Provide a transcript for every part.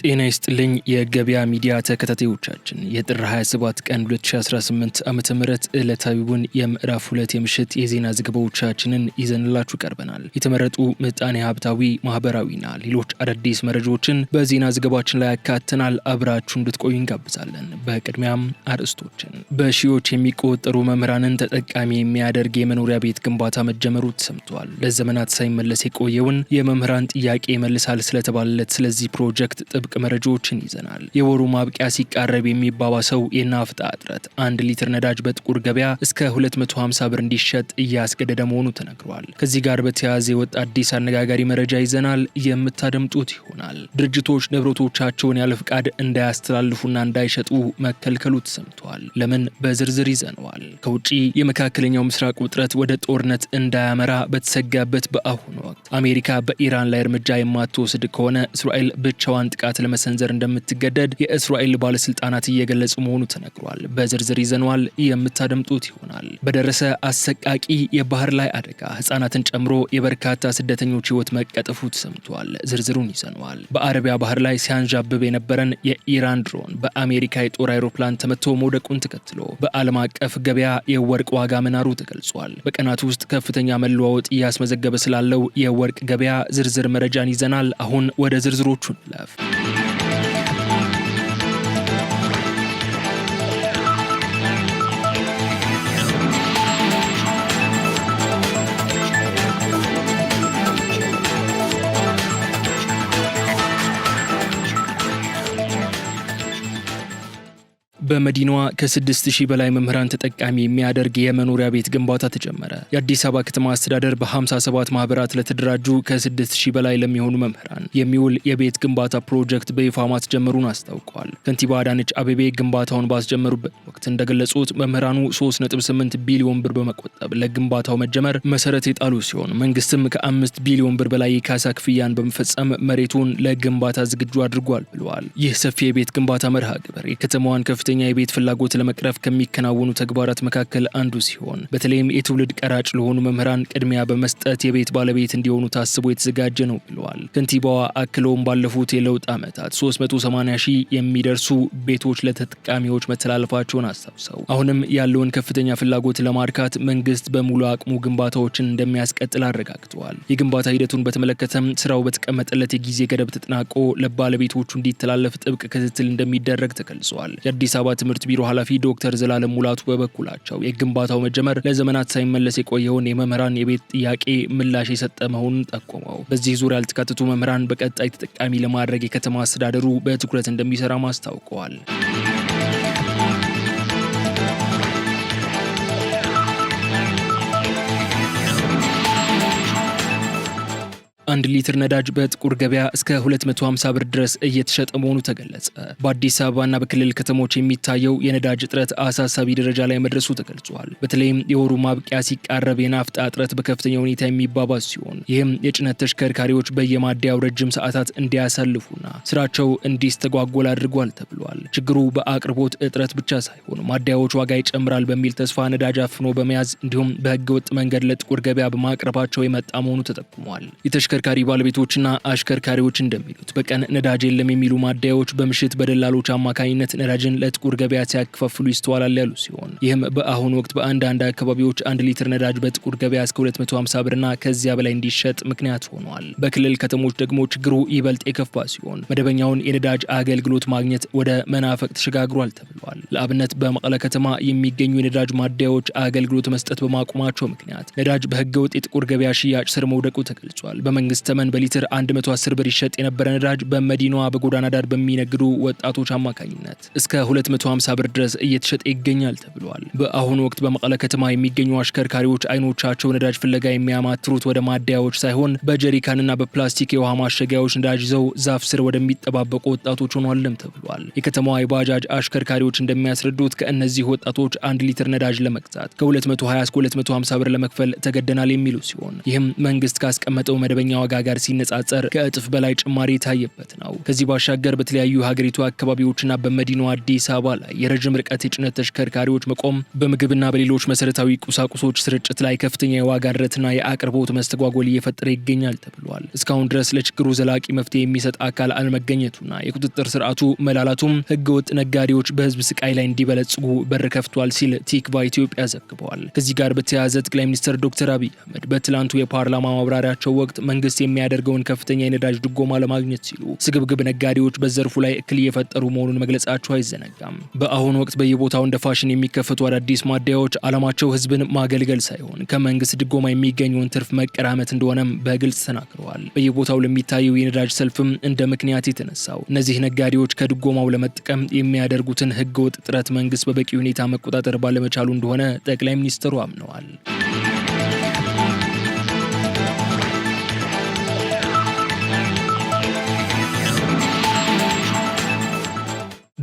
ጤና ይስጥልኝ የገበያ ሚዲያ ተከታታዮቻችን የጥር 27 ቀን 2018 ዓመተ ምህረት ዕለታዊውን የምዕራፍ 2 የምሽት የዜና ዘገባዎቻችንን ይዘንላችሁ ቀርበናል። የተመረጡ ምጣኔ ሀብታዊ፣ ማህበራዊና ሌሎች አዳዲስ መረጃዎችን በዜና ዘገባችን ላይ ያካተናል። አብራችሁ እንድትቆዩ እንጋብዛለን። በቅድሚያም አርዕስቶችን። በሺዎች የሚቆጠሩ መምህራንን ተጠቃሚ የሚያደርግ የመኖሪያ ቤት ግንባታ መጀመሩ ተሰምቷል። ለዘመናት ሳይመለስ የቆየውን የመምህራን ጥያቄ መልሳል ስለተባለለት ስለዚህ ፕሮጀክት ጥብቅ መረጃዎችን ይዘናል። የወሩ ማብቂያ ሲቃረብ የሚባባሰው የናፍጣ እጥረት 1 ሊትር ነዳጅ በጥቁር ገበያ እስከ 250 ብር እንዲሸጥ እያስገደደ መሆኑ ተነግሯል። ከዚህ ጋር በተያያዘ የወጣ አዲስ አነጋጋሪ መረጃ ይዘናል፣ የምታደምጡት ይሆናል። ድርጅቶች ንብረቶቻቸውን ያለ ፍቃድ እንዳያስተላልፉና እንዳይሸጡ መከልከሉ ተሰምቷል። ለምን? በዝርዝር ይዘነዋል። ከውጪ የመካከለኛው ምስራቅ ውጥረት ወደ ጦርነት እንዳያመራ በተሰጋበት በአሁኑ ወቅት አሜሪካ በኢራን ላይ እርምጃ የማትወስድ ከሆነ እስራኤል ብቻዋን ጥቃት ለመሰንዘር እንደምትገደድ የእስራኤል ባለስልጣናት እየገለጹ መሆኑ ተነግሯል። በዝርዝር ይዘነዋል፣ የምታደምጡት ይሆናል። በደረሰ አሰቃቂ የባህር ላይ አደጋ ህጻናትን ጨምሮ የበርካታ ስደተኞች ህይወት መቀጠፉ ተሰምቷል። ዝርዝሩን ይዘነዋል። በአረቢያ ባህር ላይ ሲያንዣብብ የነበረን የኢራን ድሮን በአሜሪካ የጦር አይሮፕላን ተመቶ መውደቁን ተከትሎ በዓለም አቀፍ ገበያ የወርቅ ዋጋ መናሩ ተገልጿል። በቀናት ውስጥ ከፍተኛ መለዋወጥ እያስመዘገበ ስላለው የወርቅ ገበያ ዝርዝር መረጃን ይዘናል። አሁን ወደ ዝርዝሮቹ እንለፍ። በመዲናዋ ከ6000 በላይ መምህራን ተጠቃሚ የሚያደርግ የመኖሪያ ቤት ግንባታ ተጀመረ። የአዲስ አበባ ከተማ አስተዳደር በ57 ማህበራት ለተደራጁ ከ6000 በላይ ለሚሆኑ መምህራን የሚውል የቤት ግንባታ ፕሮጀክት በይፋ ማስጀመሩን አስታውቀዋል። ከንቲባ አዳነች አቤቤ ግንባታውን ባስጀመሩበት ወቅት እንደገለጹት መምህራኑ 3.8 ቢሊዮን ብር በመቆጠብ ለግንባታው መጀመር መሰረት የጣሉ ሲሆን መንግስትም ከ5 ቢሊዮን ብር በላይ የካሳ ክፍያን በመፈጸም መሬቱን ለግንባታ ዝግጁ አድርጓል ብለዋል። ይህ ሰፊ የቤት ግንባታ መርሃ ግብር የከተማዋን ከፍተኛ የቤት ፍላጎት ለመቅረፍ ከሚከናወኑ ተግባራት መካከል አንዱ ሲሆን በተለይም የትውልድ ቀራጭ ለሆኑ መምህራን ቅድሚያ በመስጠት የቤት ባለቤት እንዲሆኑ ታስቦ የተዘጋጀ ነው ብለዋል። ከንቲባዋ አክለውም ባለፉት የለውጥ ዓመታት 380 ሺህ የሚደርሱ ቤቶች ለተጠቃሚዎች መተላለፋቸውን አስታውሰው አሁንም ያለውን ከፍተኛ ፍላጎት ለማርካት መንግስት በሙሉ አቅሙ ግንባታዎችን እንደሚያስቀጥል አረጋግጠዋል። የግንባታ ሂደቱን በተመለከተም ስራው በተቀመጠለት የጊዜ ገደብ ተጠናቆ ለባለቤቶቹ እንዲተላለፍ ጥብቅ ክትትል እንደሚደረግ ተገልጿል። የአዲስ አበባ ትምህርት ቢሮ ኃላፊ ዶክተር ዘላለም ሙላቱ በበኩላቸው የግንባታው መጀመር ለዘመናት ሳይመለስ የቆየውን የመምህራን የቤት ጥያቄ ምላሽ የሰጠ መሆኑን ጠቁመው በዚህ ዙሪያ ያልተካተቱ መምህራን በቀጣይ ተጠቃሚ ለማድረግ የከተማ አስተዳደሩ በትኩረት እንደሚሰራ አስታውቀዋል። 1 ሊትር ነዳጅ በጥቁር ገበያ እስከ 250 ብር ድረስ እየተሸጠ መሆኑ ተገለጸ። በአዲስ አበባና በክልል ከተሞች የሚታየው የነዳጅ እጥረት አሳሳቢ ደረጃ ላይ መድረሱ ተገልጿል። በተለይም የወሩ ማብቂያ ሲቃረብ የናፍጣ እጥረት በከፍተኛ ሁኔታ የሚባባስ ሲሆን ይህም የጭነት ተሽከርካሪዎች በየማደያው ረጅም ሰዓታት እንዲያሳልፉና ስራቸው እንዲስተጓጎል አድርጓል ተብሏል። ችግሩ በአቅርቦት እጥረት ብቻ ሳይሆን ማደያዎች ዋጋ ይጨምራል በሚል ተስፋ ነዳጅ አፍኖ በመያዝ እንዲሁም በህገወጥ መንገድ ለጥቁር ገበያ በማቅረባቸው የመጣ መሆኑ ተጠቁሟል። ተሽከርካሪ ባለቤቶችና አሽከርካሪዎች እንደሚሉት በቀን ነዳጅ የለም የሚሉ ማደያዎች በምሽት በደላሎች አማካኝነት ነዳጅን ለጥቁር ገበያ ሲያከፋፍሉ ይስተዋላል ያሉ ሲሆን ይህም በአሁኑ ወቅት በአንዳንድ አካባቢዎች 1 ሊትር ነዳጅ በጥቁር ገበያ እስከ 250 ብርና ከዚያ በላይ እንዲሸጥ ምክንያት ሆኗል። በክልል ከተሞች ደግሞ ችግሩ ይበልጥ የከፋ ሲሆን መደበኛውን የነዳጅ አገልግሎት ማግኘት ወደ መናፈቅ ተሸጋግሯል ተብሏል። ለአብነት በመቀለ ከተማ የሚገኙ የነዳጅ ማደያዎች አገልግሎት መስጠት በማቆማቸው ምክንያት ነዳጅ በህገወጥ የጥቁር ገበያ ሽያጭ ስር መውደቁ ተገልጿል። መንግስት ተመን በሊትር 110 ብር ይሸጥ የነበረ ነዳጅ በመዲናዋ በጎዳና ዳር በሚነግዱ ወጣቶች አማካኝነት እስከ 250 ብር ድረስ እየተሸጠ ይገኛል ተብሏል። በአሁኑ ወቅት በመቀለ ከተማ የሚገኙ አሽከርካሪዎች አይኖቻቸው ነዳጅ ፍለጋ የሚያማትሩት ወደ ማደያዎች ሳይሆን በጀሪካንና በፕላስቲክ የውሃ ማሸጊያዎች ነዳጅ ይዘው ዛፍ ስር ወደሚጠባበቁ ወጣቶች ሆኗልም ተብሏል። የከተማዋ የባጃጅ አሽከርካሪዎች እንደሚያስረዱት ከእነዚህ ወጣቶች 1 ሊትር ነዳጅ ለመግዛት ከ220 እስከ 250 ብር ለመክፈል ተገደናል የሚሉ ሲሆን ይህም መንግስት ካስቀመጠው መደበኛ ዋጋ ጋር ሲነጻጸር ከእጥፍ በላይ ጭማሪ የታየበት ነው። ከዚህ ባሻገር በተለያዩ ሀገሪቱ አካባቢዎችና በመዲናዋ አዲስ አበባ ላይ የረጅም ርቀት የጭነት ተሽከርካሪዎች መቆም በምግብና በሌሎች መሰረታዊ ቁሳቁሶች ስርጭት ላይ ከፍተኛ የዋጋ ንረትና የአቅርቦት መስተጓጎል እየፈጠረ ይገኛል ተብሏል። እስካሁን ድረስ ለችግሩ ዘላቂ መፍትሄ የሚሰጥ አካል አለመገኘቱና የቁጥጥር ስርዓቱ መላላቱም ህገወጥ ነጋዴዎች በህዝብ ስቃይ ላይ እንዲበለጽጉ በር ከፍቷል ሲል ቲክቫ ኢትዮጵያ ዘግቧል። ከዚህ ጋር በተያያዘ ጠቅላይ ሚኒስትር ዶክተር አብይ አህመድ በትላንቱ የፓርላማ ማብራሪያቸው ወቅት መንግስት የሚያደርገውን ከፍተኛ የነዳጅ ድጎማ ለማግኘት ሲሉ ስግብግብ ነጋዴዎች በዘርፉ ላይ እክል እየፈጠሩ መሆኑን መግለጻቸው አይዘነጋም። በአሁኑ ወቅት በየቦታው እንደ ፋሽን የሚከፈቱ አዳዲስ ማደያዎች ዓላማቸው ህዝብን ማገልገል ሳይሆን ከመንግስት ድጎማ የሚገኘውን ትርፍ መቀራመት እንደሆነም በግልጽ ተናግረዋል። በየቦታው ለሚታየው የነዳጅ ሰልፍም እንደ ምክንያት የተነሳው እነዚህ ነጋዴዎች ከድጎማው ለመጠቀም የሚያደርጉትን ህገወጥ ጥረት መንግስት በበቂ ሁኔታ መቆጣጠር ባለመቻሉ እንደሆነ ጠቅላይ ሚኒስትሩ አምነዋል።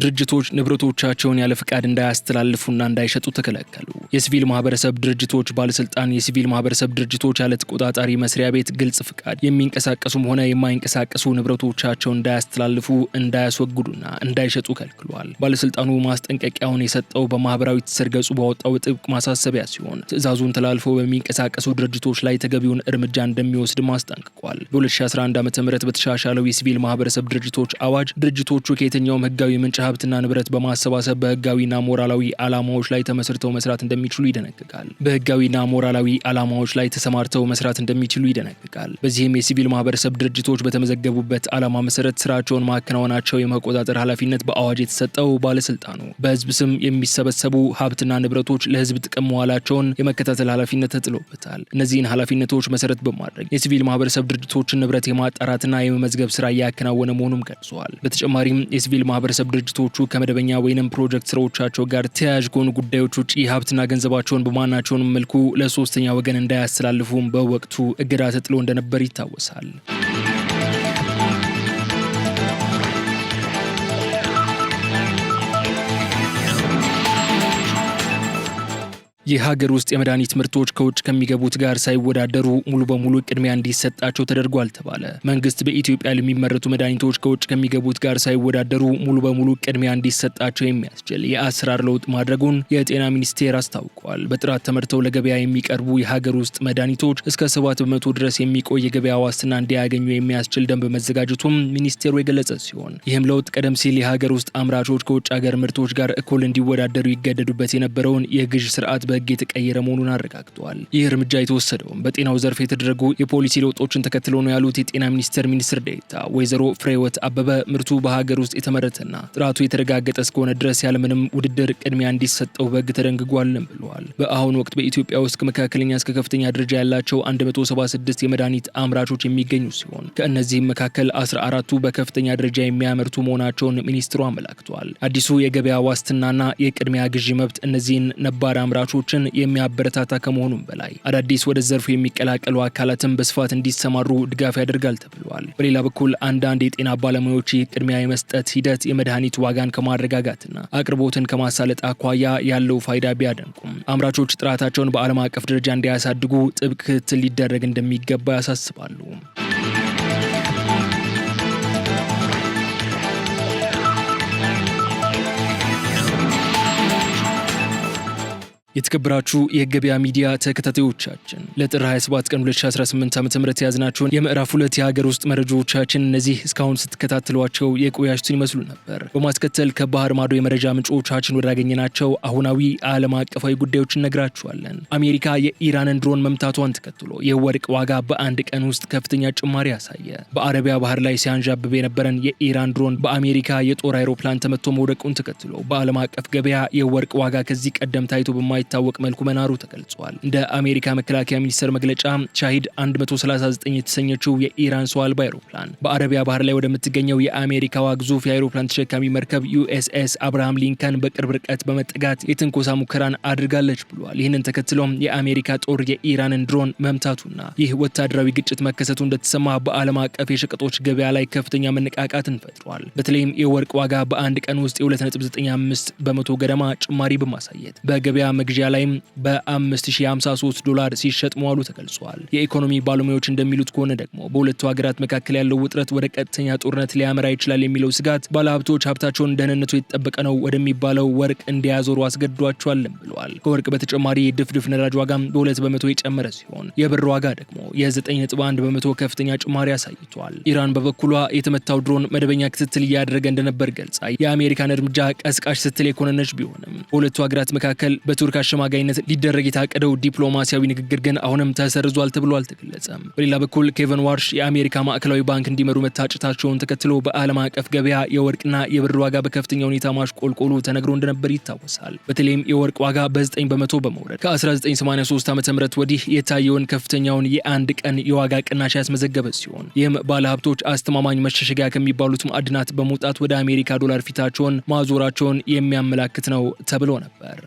ድርጅቶች ንብረቶቻቸውን ያለ ፍቃድ እንዳያስተላልፉና እንዳይሸጡ ተከለከሉ። የሲቪል ማህበረሰብ ድርጅቶች ባለስልጣን የሲቪል ማህበረሰብ ድርጅቶች ያለ ተቆጣጣሪ መስሪያ ቤት ግልጽ ፍቃድ የሚንቀሳቀሱም ሆነ የማይንቀሳቀሱ ንብረቶቻቸውን እንዳያስተላልፉ፣ እንዳያስወግዱና እንዳይሸጡ ከልክሏል። ባለስልጣኑ ማስጠንቀቂያውን የሰጠው በማህበራዊ ትስስር ገጹ ባወጣው ጥብቅ ማሳሰቢያ ሲሆን ትዕዛዙን ተላልፈው በሚንቀሳቀሱ ድርጅቶች ላይ ተገቢውን እርምጃ እንደሚወስድ አስጠንቅቋል። በ2011 ዓ.ም በተሻሻለው የሲቪል ማህበረሰብ ድርጅቶች አዋጅ ድርጅቶቹ ከየትኛውም ህጋዊ ምንጭ ሀብትና ንብረት በማሰባሰብ በህጋዊና ሞራላዊ ዓላማዎች ላይ ተመስርተው መስራት እንደሚችሉ ይደነግጋል። በህጋዊና ሞራላዊ ዓላማዎች ላይ ተሰማርተው መስራት እንደሚችሉ ይደነግጋል። በዚህም የሲቪል ማህበረሰብ ድርጅቶች በተመዘገቡበት ዓላማ መሰረት ስራቸውን ማከናወናቸው የመቆጣጠር ኃላፊነት በአዋጅ የተሰጠው ባለስልጣኑ በህዝብ ስም የሚሰበሰቡ ሀብትና ንብረቶች ለህዝብ ጥቅም መዋላቸውን የመከታተል ኃላፊነት ተጥሎበታል። እነዚህን ኃላፊነቶች መሰረት በማድረግ የሲቪል ማህበረሰብ ድርጅቶችን ንብረት የማጣራትና የመመዝገብ ስራ እያከናወነ መሆኑም ገልጿል። በተጨማሪም የሲቪል ማህበረሰብ ድርጅቶቹ ከመደበኛ ወይንም ፕሮጀክት ስራዎቻቸው ጋር ተያያዥ ከሆኑ ጉዳዮች ውጪ ሀብትና ገንዘባቸውን በማናቸውም መልኩ ለሶስተኛ ወገን እንዳያስተላልፉም በወቅቱ እገዳ ተጥሎ እንደነበር ይታወሳል። የሀገር ውስጥ የመድኃኒት ምርቶች ከውጭ ከሚገቡት ጋር ሳይወዳደሩ ሙሉ በሙሉ ቅድሚያ እንዲሰጣቸው ተደርጓል ተባለ። መንግስት በኢትዮጵያ ለሚመረቱ መድኃኒቶች ከውጭ ከሚገቡት ጋር ሳይወዳደሩ ሙሉ በሙሉ ቅድሚያ እንዲሰጣቸው የሚያስችል የአሰራር ለውጥ ማድረጉን የጤና ሚኒስቴር አስታውቋል። በጥራት ተመርተው ለገበያ የሚቀርቡ የሀገር ውስጥ መድኃኒቶች እስከ 7% ድረስ የሚቆይ የገበያ ዋስትና እንዲያገኙ የሚያስችል ደንብ መዘጋጀቱም ሚኒስቴሩ የገለጸ ሲሆን ይህም ለውጥ ቀደም ሲል የሀገር ውስጥ አምራቾች ከውጭ ሀገር ምርቶች ጋር እኩል እንዲወዳደሩ ይገደዱበት የነበረውን የግዥ ስርዓት በህግ የተቀየረ መሆኑን አረጋግጠዋል። ይህ እርምጃ የተወሰደው በጤናው ዘርፍ የተደረጉ የፖሊሲ ለውጦችን ተከትሎ ነው ያሉት የጤና ሚኒስትር ዴኤታ ወይዘሮ ፍሬህይወት አበበ ምርቱ በሀገር ውስጥ የተመረተና ጥራቱ የተረጋገጠ እስከሆነ ድረስ ያለምንም ውድድር ቅድሚያ እንዲሰጠው በህግ ተደንግጓል ብለዋል። በአሁኑ ወቅት በኢትዮጵያ ውስጥ ከመካከለኛ እስከ ከፍተኛ ደረጃ ያላቸው 176 የመድኃኒት አምራቾች የሚገኙ ሲሆን ከእነዚህም መካከል 14ቱ በከፍተኛ ደረጃ የሚያመርቱ መሆናቸውን ሚኒስትሩ አመላክተዋል። አዲሱ የገበያ ዋስትናና የቅድሚያ ግዢ መብት እነዚህን ነባር አምራቾች የሚያበረታታ ከመሆኑም በላይ አዳዲስ ወደ ዘርፉ የሚቀላቀሉ አካላትን በስፋት እንዲሰማሩ ድጋፍ ያደርጋል ተብሏል። በሌላ በኩል አንዳንድ የጤና ባለሙያዎች ቅድሚያ የመስጠት ሂደት የመድኃኒት ዋጋን ከማረጋጋትና አቅርቦትን ከማሳለጥ አኳያ ያለው ፋይዳ ቢያደንቁም አምራቾች ጥራታቸውን በዓለም አቀፍ ደረጃ እንዲያሳድጉ ጥብቅ ክትትል ሊደረግ እንደሚገባ ያሳስባሉ። የተከበራችሁ የገበያ ሚዲያ ተከታታዮቻችን ለጥር 27 ቀን 2018 ዓ.ም ያዝናቸውን የምዕራፍ 2 የሀገር ውስጥ መረጃዎቻችን እነዚህ እስካሁን ስትከታተሏቸው የቆያችሁትን ይመስሉ ነበር። በማስከተል ከባህር ማዶ የመረጃ ምንጮቻችን ወዳገኘናቸው አሁናዊ ዓለም አቀፋዊ ጉዳዮች እነግራችኋለን። አሜሪካ የኢራንን ድሮን መምታቷን ተከትሎ የወርቅ ዋጋ በአንድ ቀን ውስጥ ከፍተኛ ጭማሪ ያሳየ። በአረቢያ ባህር ላይ ሲያንዣብብ የነበረን የኢራን ድሮን በአሜሪካ የጦር አይሮፕላን ተመቶ መውደቁን ተከትሎ በዓለም አቀፍ ገበያ የወርቅ ዋጋ ከዚህ ቀደም ታይቶ የማይታወቅ መልኩ መናሩ ተገልጿል። እንደ አሜሪካ መከላከያ ሚኒስቴር መግለጫ ሻሂድ 139 የተሰኘችው የኢራን ሰው አልባ አይሮፕላን በአረቢያ ባህር ላይ ወደምትገኘው የአሜሪካዋ ግዙፍ የአይሮፕላን ተሸካሚ መርከብ ዩኤስኤስ አብርሃም ሊንከን በቅርብ ርቀት በመጠጋት የትንኮሳ ሙከራን አድርጋለች ብሏል። ይህንን ተከትሎም የአሜሪካ ጦር የኢራንን ድሮን መምታቱና ይህ ወታደራዊ ግጭት መከሰቱ እንደተሰማ በዓለም አቀፍ የሸቀጦች ገበያ ላይ ከፍተኛ መነቃቃትን ፈጥሯል። በተለይም የወርቅ ዋጋ በአንድ ቀን ውስጥ የ2.95% ገደማ ጭማሪ በማሳየት በገበያ መግዣ ላይም በ$5053 ሲሸጥ መዋሉ ተገልጿል። የኢኮኖሚ ባለሙያዎች እንደሚሉት ከሆነ ደግሞ በሁለቱ ሀገራት መካከል ያለው ውጥረት ወደ ቀጥተኛ ጦርነት ሊያመራ ይችላል የሚለው ስጋት ባለሀብቶች ሀብታቸውን ደህንነቱ የተጠበቀ ነው ወደሚባለው ወርቅ እንዲያዞሩ አስገድዷቸዋልም ብለዋል። ከወርቅ በተጨማሪ ድፍድፍ ነዳጅ ዋጋም በ2 በመቶ የጨመረ ሲሆን የብር ዋጋ ደግሞ የ9.1 በመቶ ከፍተኛ ጭማሪ አሳይቷል። ኢራን በበኩሏ የተመታው ድሮን መደበኛ ክትትል እያደረገ እንደነበር ገልጻ የአሜሪካን እርምጃ ቀስቃሽ ስትል የኮነነች ቢሆንም በሁለቱ ሀገራት መካከል በቱርክ አሸማጋይነት ሊደረግ የታቀደው ዲፕሎማሲያዊ ንግግር ግን አሁንም ተሰርዟል ተብሎ አልተገለጸም። በሌላ በኩል ኬቨን ዋርሽ የአሜሪካ ማዕከላዊ ባንክ እንዲመሩ መታጨታቸውን ተከትሎ በዓለም አቀፍ ገበያ የወርቅና የብር ዋጋ በከፍተኛ ሁኔታ ማሽቆልቆሉ ተነግሮ እንደነበር ይታወሳል። በተለይም የወርቅ ዋጋ በ9 በመቶ በመውረድ ከ1983 ዓ.ም ወዲህ የታየውን ከፍተኛውን የአንድ ቀን የዋጋ ቅናሽ ያስመዘገበ ሲሆን ይህም ባለሀብቶች አስተማማኝ መሸሸጊያ ከሚባሉት ማዕድናት በመውጣት ወደ አሜሪካ ዶላር ፊታቸውን ማዞራቸውን የሚያመላክት ነው ተብሎ ነበር።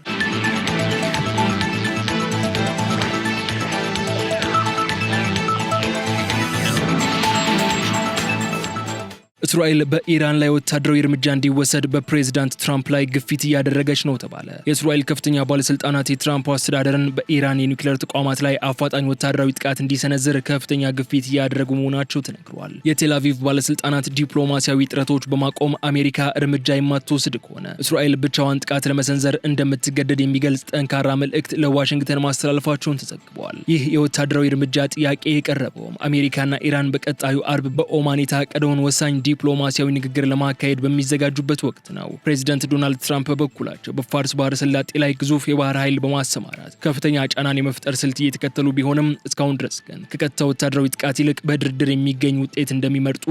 እስራኤል በኢራን ላይ ወታደራዊ እርምጃ እንዲወሰድ በፕሬዝዳንት ትራምፕ ላይ ግፊት እያደረገች ነው ተባለ። የእስራኤል ከፍተኛ ባለስልጣናት የትራምፕ አስተዳደርን በኢራን የኒውክሌር ተቋማት ላይ አፋጣኝ ወታደራዊ ጥቃት እንዲሰነዝር ከፍተኛ ግፊት እያደረጉ መሆናቸው ተነግሯል። የቴል አቪቭ ባለስልጣናት ዲፕሎማሲያዊ ጥረቶች በማቆም አሜሪካ እርምጃ የማትወስድ ከሆነ እስራኤል ብቻዋን ጥቃት ለመሰንዘር እንደምትገደድ የሚገልጽ ጠንካራ መልእክት ለዋሽንግተን ማስተላለፋቸውን ተዘግቧል። ይህ የወታደራዊ እርምጃ ጥያቄ የቀረበውም አሜሪካና ኢራን በቀጣዩ አርብ በኦማን የታቀደውን ወሳኝ ዲፕሎማሲያዊ ንግግር ለማካሄድ በሚዘጋጁበት ወቅት ነው። ፕሬዚዳንት ዶናልድ ትራምፕ በበኩላቸው በፋርስ ባህረ ሰላጤ ላይ ግዙፍ የባህር ኃይል በማሰማራት ከፍተኛ ጫናን የመፍጠር ስልት እየተከተሉ ቢሆንም እስካሁን ድረስ ግን ከቀጥታ ወታደራዊ ጥቃት ይልቅ በድርድር የሚገኝ ውጤት እንደሚመርጡ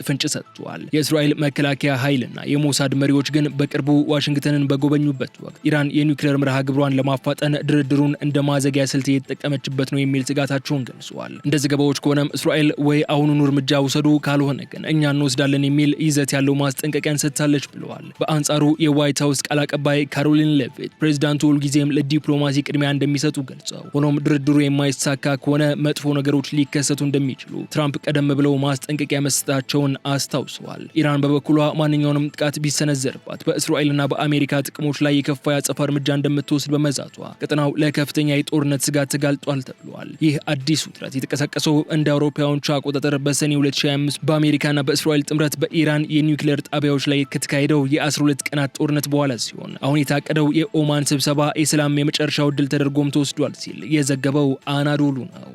ፍንጭ ሰጥተዋል። የእስራኤል መከላከያ ኃይልና የሞሳድ መሪዎች ግን በቅርቡ ዋሽንግተንን በጎበኙበት ወቅት ኢራን የኒውክሌር መርሃ ግብሯን ለማፋጠን ድርድሩን እንደ ማዘጊያ ስልት እየተጠቀመችበት ነው የሚል ስጋታቸውን ገልጸዋል። እንደ ዘገባዎች ከሆነም እስራኤል ወይ አሁኑኑ እርምጃ ውሰዱ፣ ካልሆነ ግን እኛ እንወስዳለን የሚል ይዘት ያለው ማስጠንቀቂያን ሰጥታለች ብለዋል። በአንጻሩ የዋይት ሃውስ ቃል አቀባይ ካሮሊን ሌቪት ፕሬዝዳንቱ ሁልጊዜም ለዲፕሎማሲ ቅድሚያ እንደሚሰጡ ገልጸው ሆኖም ድርድሩ የማይሳካ ከሆነ መጥፎ ነገሮች ሊከሰቱ እንደሚችሉ ትራምፕ ቀደም ብለው ማስጠንቀቂያ መስጠታቸውን አስታውሰዋል። ኢራን በበኩሏ ማንኛውንም ጥቃት ቢሰነዘርባት በእስራኤልና በአሜሪካ ጥቅሞች ላይ የከፋ ያጸፋ እርምጃ እንደምትወስድ በመዛቷ ቀጠናው ለከፍተኛ የጦርነት ስጋት ተጋልጧል ተብሏል። ይህ አዲስ ውጥረት የተቀሰቀሰው እንደ አውሮፓውያኖቹ አቆጣጠር በሰኔ 2025 በአሜሪካና በእስራኤል ጥምረት በኢራን የኒውክሌር ጣቢያዎች ላይ ከተካሄደው የ12 ቀናት ጦርነት በኋላ ሲሆን አሁን የታቀደው የኦማን ስብሰባ የሰላም የመጨረሻው ድል ተደርጎም ተወስዷል ሲል የዘገበው አናዶሉ ነው።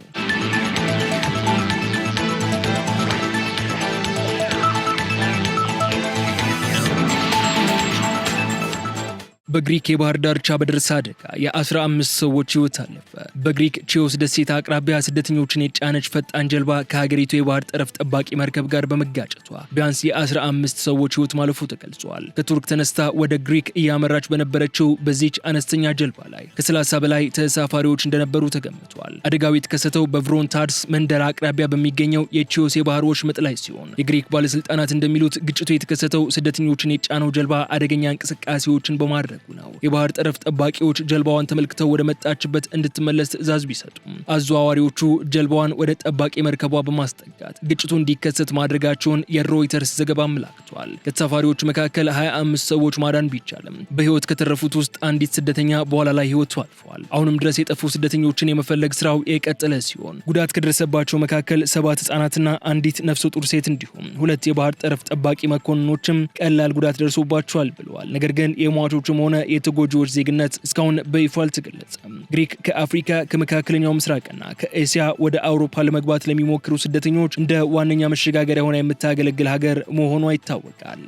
በግሪክ የባህር ዳርቻ በደረሰ አደጋ የ15 ሰዎች ሕይወት አለፈ። በግሪክ ቺዮስ ደሴት አቅራቢያ ስደተኞችን የጫነች ፈጣን ጀልባ ከሀገሪቱ የባህር ጠረፍ ጠባቂ መርከብ ጋር በመጋጨቷ ቢያንስ የ15 ሰዎች ሕይወት ማለፉ ተገልጿል። ከቱርክ ተነስታ ወደ ግሪክ እያመራች በነበረችው በዚች አነስተኛ ጀልባ ላይ ከ30 በላይ ተሳፋሪዎች እንደነበሩ ተገምቷል። አደጋው የተከሰተው በቭሮንታድስ መንደር አቅራቢያ በሚገኘው የቺዮስ የባህር ወሽመጥ ላይ ሲሆን የግሪክ ባለስልጣናት እንደሚሉት ግጭቱ የተከሰተው ስደተኞችን የጫነው ጀልባ አደገኛ እንቅስቃሴዎችን በማድረግ ነው። የባህር ጠረፍ ጠባቂዎች ጀልባዋን ተመልክተው ወደ መጣችበት እንድትመለስ ትዕዛዝ ቢሰጡም አዘዋዋሪዎቹ ጀልባዋን ወደ ጠባቂ መርከቧ በማስጠጋት ግጭቱ እንዲከሰት ማድረጋቸውን የሮይተርስ ዘገባ አመላክቷል። ከተሳፋሪዎቹ መካከል 25 ሰዎች ማዳን ቢቻልም በህይወት ከተረፉት ውስጥ አንዲት ስደተኛ በኋላ ላይ ህይወቱ አልፏል። አሁንም ድረስ የጠፉ ስደተኞችን የመፈለግ ስራው የቀጠለ ሲሆን ጉዳት ከደረሰባቸው መካከል 7 ህጻናትና አንዲት ነፍሰ ጡር ሴት እንዲሁም 2 የባህር ጠረፍ ጠባቂ መኮንኖችም ቀላል ጉዳት ደርሶባቸዋል ብለዋል። ነገር ግን የሟቾቹም ሆነ የተጎጂዎች ዜግነት እስካሁን በይፋ አልተገለጸም። ግሪክ ከአፍሪካ ከመካከለኛው ምስራቅና ከኤስያ ወደ አውሮፓ ለመግባት ለሚሞክሩ ስደተኞች እንደ ዋነኛ መሸጋገሪያ ሆና የምታገለግል ሀገር መሆኗ ይታወቃል።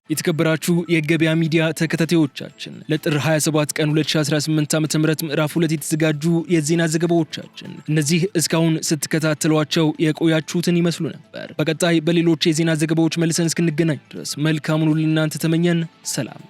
የተከበራችሁ የገበያ ሚዲያ ተከታታዮቻችን ለጥር 27 ቀን 2018 ዓ.ም ምዕራፍ 2 የተዘጋጁ የዜና ዘገባዎቻችን እነዚህ እስካሁን ስትከታተሏቸው የቆያችሁትን ይመስሉ ነበር። በቀጣይ በሌሎች የዜና ዘገባዎች መልሰን እስክንገናኝ ድረስ መልካሙን ሁሉ ለእናንተ ተመኘን። ሰላም።